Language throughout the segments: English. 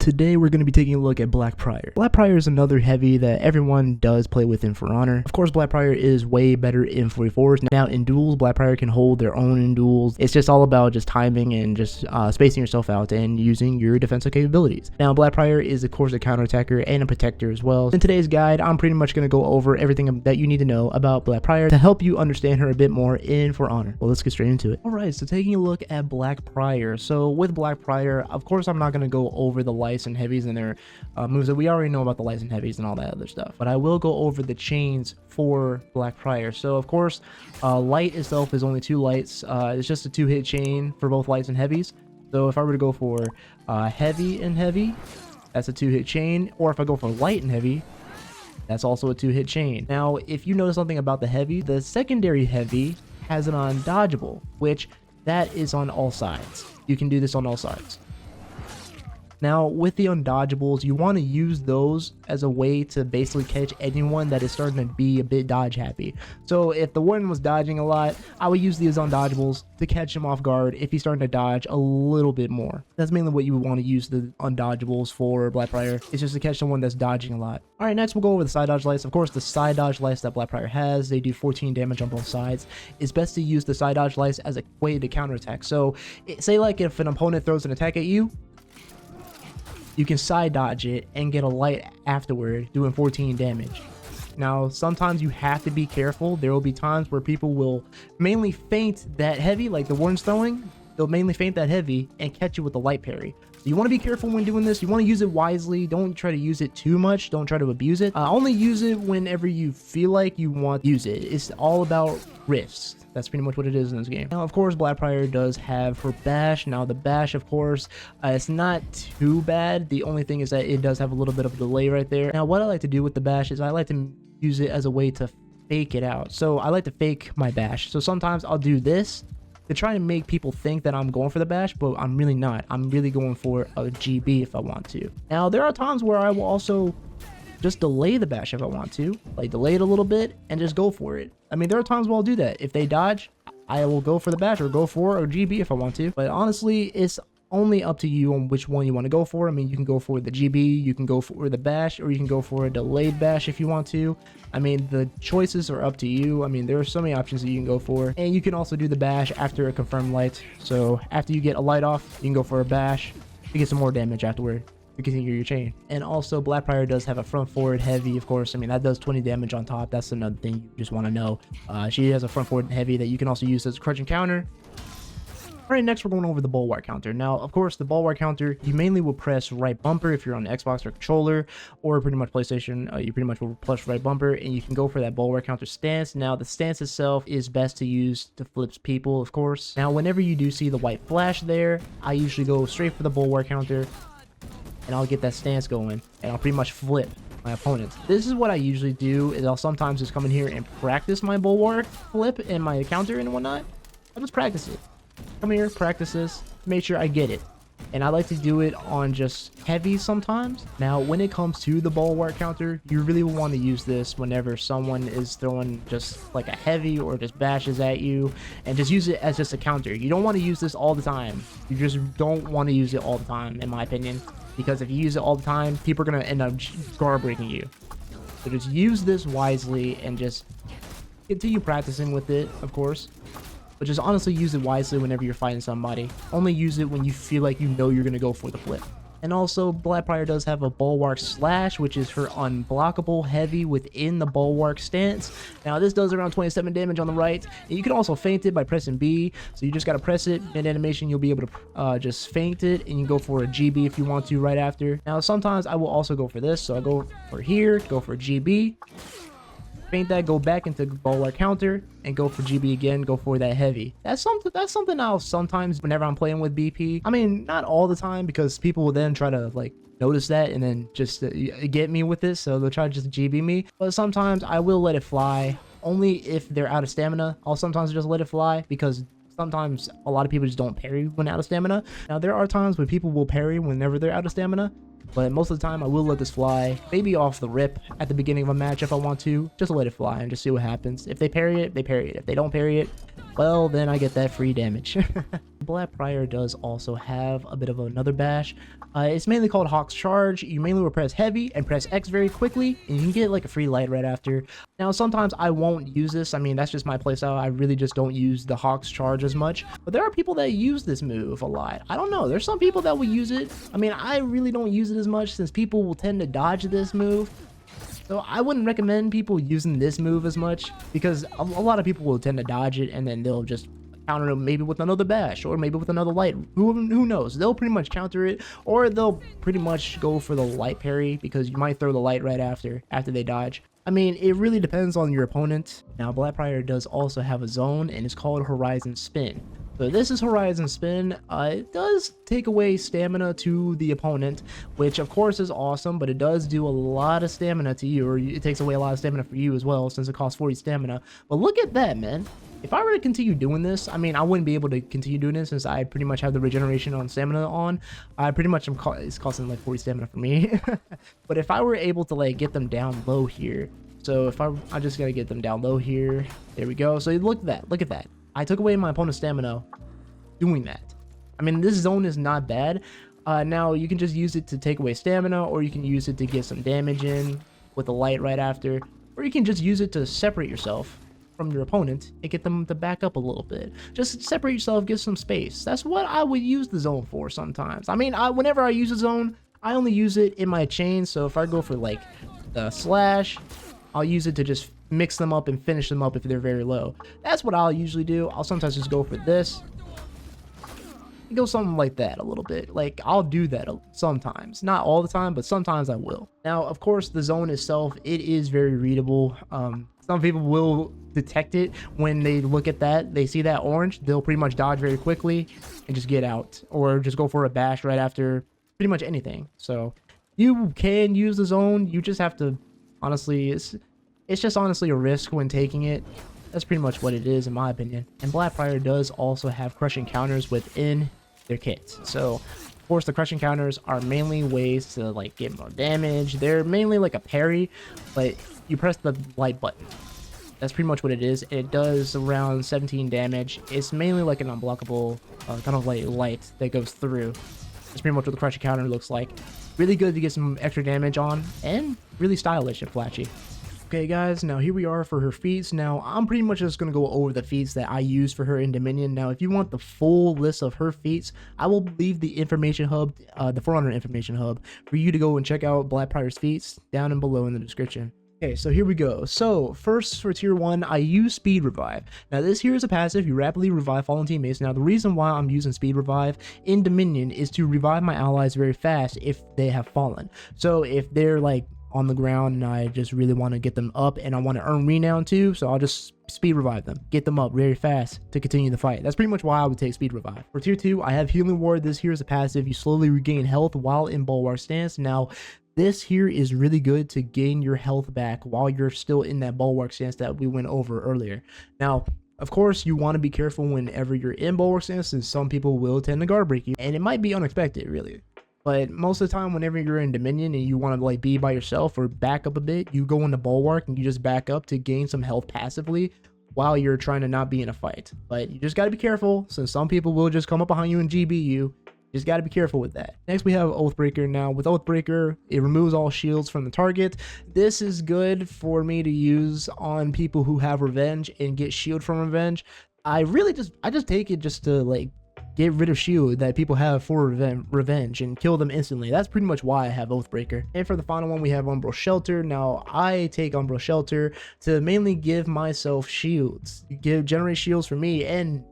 Today we're going to be taking a look at Black Prior. Black Prior is another heavy that everyone does play with in For Honor. Of course, Black Prior is way better in 44s. Now in duels, Black Prior can hold their own in duels. It's just all about just timing and just spacing yourself out and using your defensive capabilities. Now Black Prior is of course a counterattacker and a protector as well. In today's guide, I'm pretty much going to go over everything that you need to know about Black Prior to help you understand her a bit more in For Honor. Well, let's get straight into it. Alright, so taking a look at Black Prior. So with Black Prior, of course I'm not going to go over the lights and heavies and their moves that we already know about, the lights and heavies and all that other stuff, but I will go over the chains for Black Prior. So of course light itself is only 2 lights. It's just a 2-hit chain for both lights and heavies. So if I were to go for heavy and heavy, that's a 2-hit chain, or if I go for light and heavy, that's also a 2-hit chain. Now if you notice something about the heavy, the secondary heavy has an undodgeable, which that is on all sides. You can do this on all sides. Now with the undodgeables, you want to use those as a way to basically catch anyone that is starting to be a bit dodge happy. So if the warden was dodging a lot, I would use these undodgeables to catch him off guard if he's starting to dodge a little bit more. That's mainly what you would want to use the undodgeables for Black Prior. It's just to catch someone that's dodging a lot. Alright, next we'll go over the side dodge lights. Of course, the side dodge lights that Black Prior has, they do 14 damage on both sides. It's best to use the side dodge lights as a way to counterattack. So say like if an opponent throws an attack at you, you can side dodge it and get a light afterward doing 14 damage. Now sometimes you have to be careful. There will be times where people will mainly feint that heavy, like the warden's throwing. They'll mainly feint that heavy and catch you with the light parry. So you want to be careful when doing this. You want to use it wisely. Don't try to use it too much. Don't try to abuse it. Only use it whenever you feel like you want to use it. It's all about risks. That's pretty much what it is in this game. Now, of course, Black Prior does have her bash. Now, the bash, of course, it's not too bad. The only thing is that it does have a little bit of a delay right there. Now, what I like to do with the bash is I like to use it as a way to fake it out. So I like to fake my bash. So sometimes I'll do this to try to make people think that I'm going for the bash, but I'm really not. I'm really going for a GB if I want to. Now, there are times where I will also just delay the bash if I want to, like delay it a little bit and just go for it. I mean, there are times where I'll do that. If they dodge, I will go for the bash or go for a GB if I want to. But honestly, it's only up to you on which one you want to go for. I mean, you can go for the GB, you can go for the bash, or you can go for a delayed bash if you want to. I mean, the choices are up to you. I mean, there are so many options that you can go for. And you can also do the bash after a confirmed light. So after you get a light off, you can go for a bash to get some more damage afterward to continue your chain. And also Black Prior does have a front forward heavy, of course. I mean, that does 20 damage on top. That's another thing you just want to know. She has a front forward heavy that you can also use as a crouching counter. All right, next we're going over the bulwark counter. Now, of course, the bulwark counter, you mainly will press right bumper if you're on Xbox or controller, or pretty much PlayStation. You pretty much will press right bumper, and you can go for that bulwark counter stance. Now, the stance itself is best to use to flip people, of course. Now, whenever you do see the white flash there, I usually go straight for the bulwark counter, and I'll get that stance going, and I'll pretty much flip my opponent. This is what I usually do, is I'll sometimes just come in here and practice my bulwark flip and my counter and whatnot. I'll just practice it. Come here, practice this, make sure I get it. And I like to do it on just heavy sometimes. Now, when it comes to the bulwark counter, you really want to use this whenever someone is throwing just like a heavy or just bashes at you, and just use it as just a counter. You don't want to use this all the time. You just don't want to use it all the time, in my opinion, because if you use it all the time, people are going to end up guard breaking you. So just use this wisely and just continue practicing with it, of course. But just honestly use it wisely whenever you're fighting somebody. Only use it when you feel like you know you're going to go for the flip. And also, Black Prior does have a bulwark slash, which is her unblockable heavy within the bulwark stance. Now, this does around 27 damage on the right. And you can also feint it by pressing B. So you just got to press it. Mid animation, you'll be able to just feint it. And you can go for a GB if you want to right after. Now, sometimes I will also go for this. So I go for here, go for a GB. Feint that, go back into bulwark counter, and go for GB again, go for that heavy. That's something I'll sometimes, whenever I'm playing with BP. I mean, not all the time, because people will then try to like notice that and then just get me with this, so they'll try to just GB me. But sometimes I will let it fly, only if they're out of stamina. I'll sometimes just let it fly, because sometimes a lot of people just don't parry when out of stamina. Now, there are times when people will parry whenever they're out of stamina, but most of the time I will let this fly, maybe off the rip at the beginning of a match if I want to, just let it fly and just see what happens. If they parry it, they parry it. If they don't parry it, well, then I get that free damage. Black Prior does also have a bit of another bash. It's mainly called Hawk's Charge. You mainly will press heavy and press X very quickly, and you can get like a free light right after. Now, sometimes I won't use this. I mean, that's just my playstyle. I really just don't use the Hawk's Charge as much. But there are people that use this move a lot. I don't know. There's some people that will use it. I mean, I really don't use it as much since people will tend to dodge this move. So I wouldn't recommend people using this move as much because a lot of people will tend to dodge it and then they'll just counter it maybe with another bash or maybe with another light. Who knows? They'll pretty much counter it, or they'll pretty much go for the light parry because you might throw the light right after they dodge. I mean, it really depends on your opponent. Now, Black Prior does also have a zone, and it's called Horizon Spin. So this is Horizon Spin. It does take away stamina to the opponent, which of course is awesome, but it does do a lot of stamina to you, or it takes away a lot of stamina for you as well, since it costs 40 stamina. But look at that, man. If I were to continue doing this, I mean, I wouldn't be able to continue doing this since I pretty much have the regeneration on stamina on. I pretty much am it's costing like 40 stamina for me. But if I were able to like get them down low here, so if I just gotta get them down low here, there we go. So look at that. I took away my opponent's stamina doing that. I mean, this zone is not bad. Now you can just use it to take away stamina, or you can use it to get some damage in with a light right after, or you can just use it to separate yourself from your opponent and get them to back up a little bit. Just separate yourself, get some space. That's what I would use the zone for sometimes. I mean, whenever I use a zone, I only use it in my chain. So if I go for like the slash, I'll use it to just mix them up and finish them up if they're very low. That's what I'll usually do. I'll sometimes just go for this. Go something like that a little bit. Like, I'll do that sometimes. Not all the time, but sometimes I will. Now, of course, the zone itself, it is very readable. Some people will detect it when they look at that. They see that orange, they'll pretty much dodge very quickly and just get out, or just go for a bash right after pretty much anything. So you can use the zone. You just have to, honestly, it's just honestly a risk when taking it. That's pretty much what it is in my opinion. And Black Prior does also have crushing counters within their kits. So of course the crushing counters are mainly ways to like get more damage. They're mainly like a parry, but you press the light button. That's pretty much what it is. It does around 17 damage. It's mainly like an unblockable kind of like light that goes through. That's pretty much what the crushing counter looks like. Really good to get some extra damage on, and really stylish and flashy. Okay guys, now here we are for her feats. Now I'm pretty much just going to go over the feats that I use for her in Dominion. Now if you want the full list of her feats, I will leave the information hub, the forhonor information hub, for you to go and check out Black Prior's feats down and below in the description. Okay, so here we go. So first for tier 1, I use Speed Revive. Now this here is a passive. You rapidly revive fallen teammates. Now the reason why I'm using Speed Revive in Dominion is to revive my allies very fast if they have fallen. So if they're like on the ground and I just really want to get them up and I want to earn renown too, so I'll just speed revive them, get them up very fast to continue the fight. That's pretty much why I would take Speed Revive. For tier 2, I have Healing Ward. This here is a passive. You slowly regain health while in Bulwark stance. Now this here is really good to gain your health back while you're still in that Bulwark stance that we went over earlier. Now of course, you want to be careful whenever you're in Bulwark stance, since some people will tend to guard break you, and it might be unexpected really. But most of the time, whenever you're in Dominion and you want to like be by yourself or back up a bit, you go into Bulwark and you just back up to gain some health passively while you're trying to not be in a fight. But you just got to be careful, since some people will just come up behind you and GB you. Just got to be careful with that. Next, we have Oathbreaker. Now, with Oathbreaker, it removes all shields from the target. This is good for me to use on people who have revenge and get shield from revenge. I just take it just to like get rid of shield that people have for revenge and kill them instantly. That's pretty much why I have Oathbreaker. And for the final one, we have Umbral Shelter. Now I take Umbral Shelter to mainly give myself shields, generate shields for me and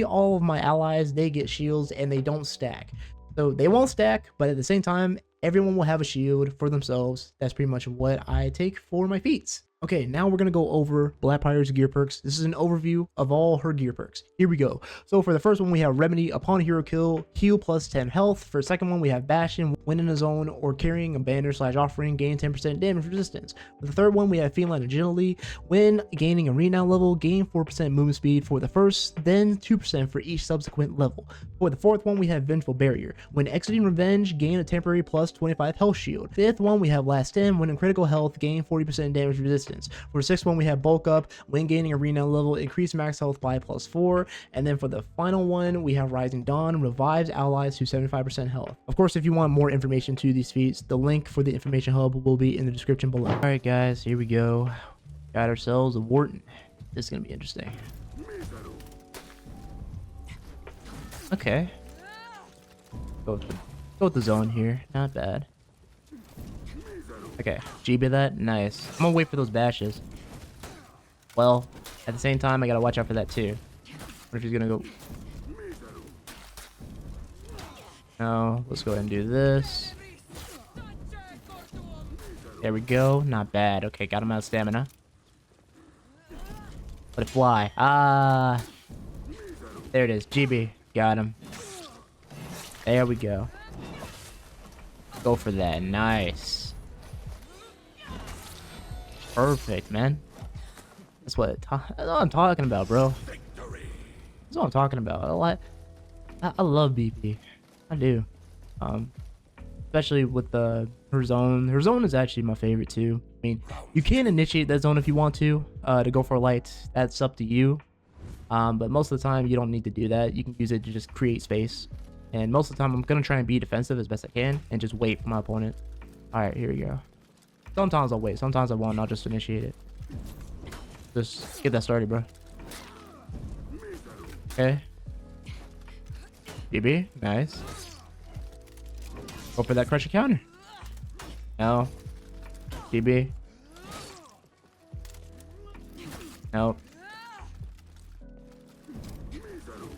all of my allies. They get shields and they don't stack, so they won't stack, but at the same time everyone will have a shield for themselves. That's pretty much what I take for my feats. Okay, now we're going to go over Black Prior's gear perks. This is an overview of all her gear perks. Here we go. So for the first one, we have Remedy. Upon hero kill, heal plus 10 health. For the second one, we have Bastion. When in a zone or carrying a banner / offering, gain 10% damage resistance. For the third one, we have Feline Agility. When gaining a renown level, gain 4% movement speed for the first, then 2% for each subsequent level. For the fourth one, we have Vengeful Barrier. When exiting Revenge, gain a temporary +10 plus 25 health shield. Fifth one, we have last stand. When in critical health, gain 40% damage resistance. For the sixth one, we have bulk up. When gaining arena level, increase max health by plus 4. And then for the final one, we have Rising Dawn, revives allies to 75% health. Of course, if you want more information to these feats, the link for the information hub will be in the description below. All right, guys, here we go. Got ourselves a Warden. This is gonna be interesting. Okay. Go with the zone here. Not bad. Okay, GB that. Nice. I'm gonna wait for those bashes. Well, at the same time, I gotta watch out for that too. What if he's gonna go? No, let's go ahead and do this. There we go. Not bad. Okay, got him out of stamina. Let it fly. Ah. There it is. GB. Got him. There we go. Go for that. Nice. Perfect, man. That's what I'm talking about, bro. That's what I'm talking about. I love BP. I do. Especially with her zone. Her zone is actually my favorite too. I mean, you can initiate that zone if you want to go for a light. That's up to you. But most of the time, you don't need to do that. You can use it to just create space. And most of the time, I'm going to try and be defensive as best I can and just wait for my opponent. All right, here we go. Sometimes I'll wait. Sometimes I won't. I'll just initiate it. Just get that started, bro. Okay. BB, nice. Go for that crush counter. No. BB. Nope.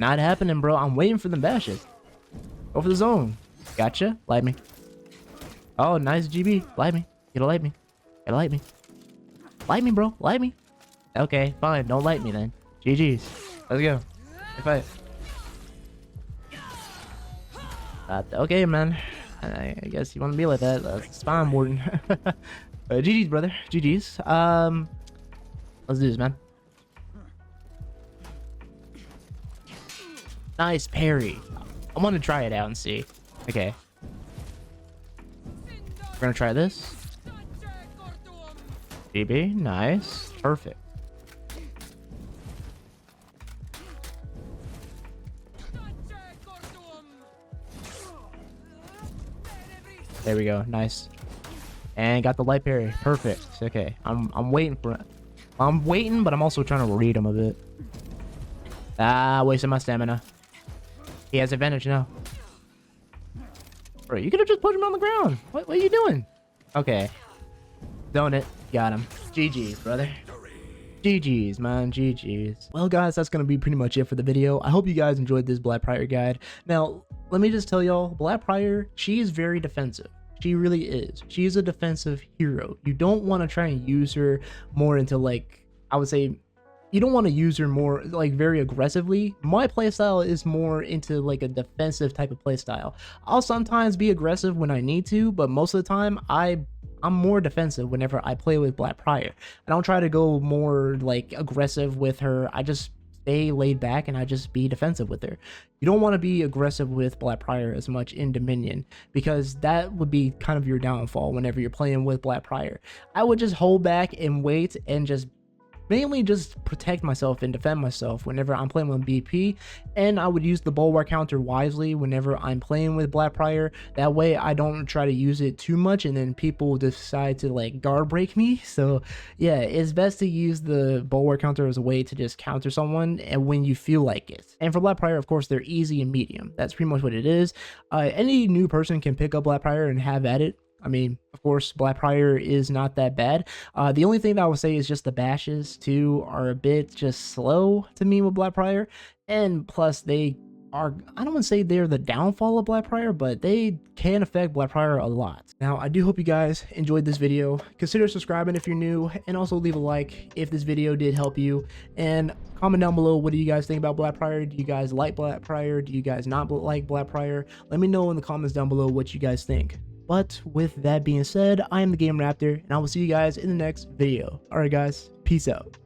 Not happening, bro. I'm waiting for the bashes. Go for the zone. Gotcha. Light me. Oh, nice GB. Light me. You gotta light me. Gotta light me. Light me, bro. Light me. Okay, fine. Don't light me then. GG's. Let's go. High five. Okay, man. I guess you want to be like that. That's fine, Warden. GG's, brother. GG's. Let's do this, man. Nice parry. I want to try it out and see. Okay. We're gonna try this. BB, nice. Perfect. There we go. Nice. And got the light parry. Perfect. Okay. I'm waiting for it. I'm waiting, but I'm also trying to read him a bit. Ah, wasting my stamina. He has advantage now. Bro, you could have just put him on the ground. What are you doing? Okay. Don't it. Got him. GG's, brother. GG's, man. GG's. Well, guys, that's going to be pretty much it for the video. I hope you guys enjoyed this Black Prior guide. Now, let me just tell y'all, Black Prior, she is very defensive. She really is. She is a defensive hero. You don't want to try and use her more into, like, I would say, you don't want to use her more like very aggressively. My playstyle is more into like a defensive type of playstyle. I'll sometimes be aggressive when I need to, but most of the time I'm more defensive whenever I play with Black Prior. I don't try to go more like aggressive with her. I just stay laid back and I just be defensive with her. You don't want to be aggressive with Black Prior as much in Dominion, because that would be kind of your downfall whenever you're playing with Black Prior. I would just hold back and wait and just mainly just protect myself and defend myself whenever I'm playing with BP, and I would use the bulwark counter wisely whenever I'm playing with Black Prior. That way I don't try to use it too much and then people decide to like guard break me. So yeah, it's best to use the bulwark counter as a way to just counter someone and when you feel like it. And for Black Prior, of course, they're easy and medium. That's pretty much what it is. Any new person can pick up Black Prior and have at it. I mean, of course, Black Prior is not that bad. The only thing that I would say is just the bashes, too, are a bit just slow to me with Black Prior. And plus, they are, I don't want to say they're the downfall of Black Prior, but they can affect Black Prior a lot. Now, I do hope you guys enjoyed this video. Consider subscribing if you're new, and also leave a like if this video did help you. And comment down below, what do you guys think about Black Prior? Do you guys like Black Prior? Do you guys not like Black Prior? Let me know in the comments down below what you guys think. But with that being said, I am TheGamingRaptor, and I will see you guys in the next video. Alright guys, peace out.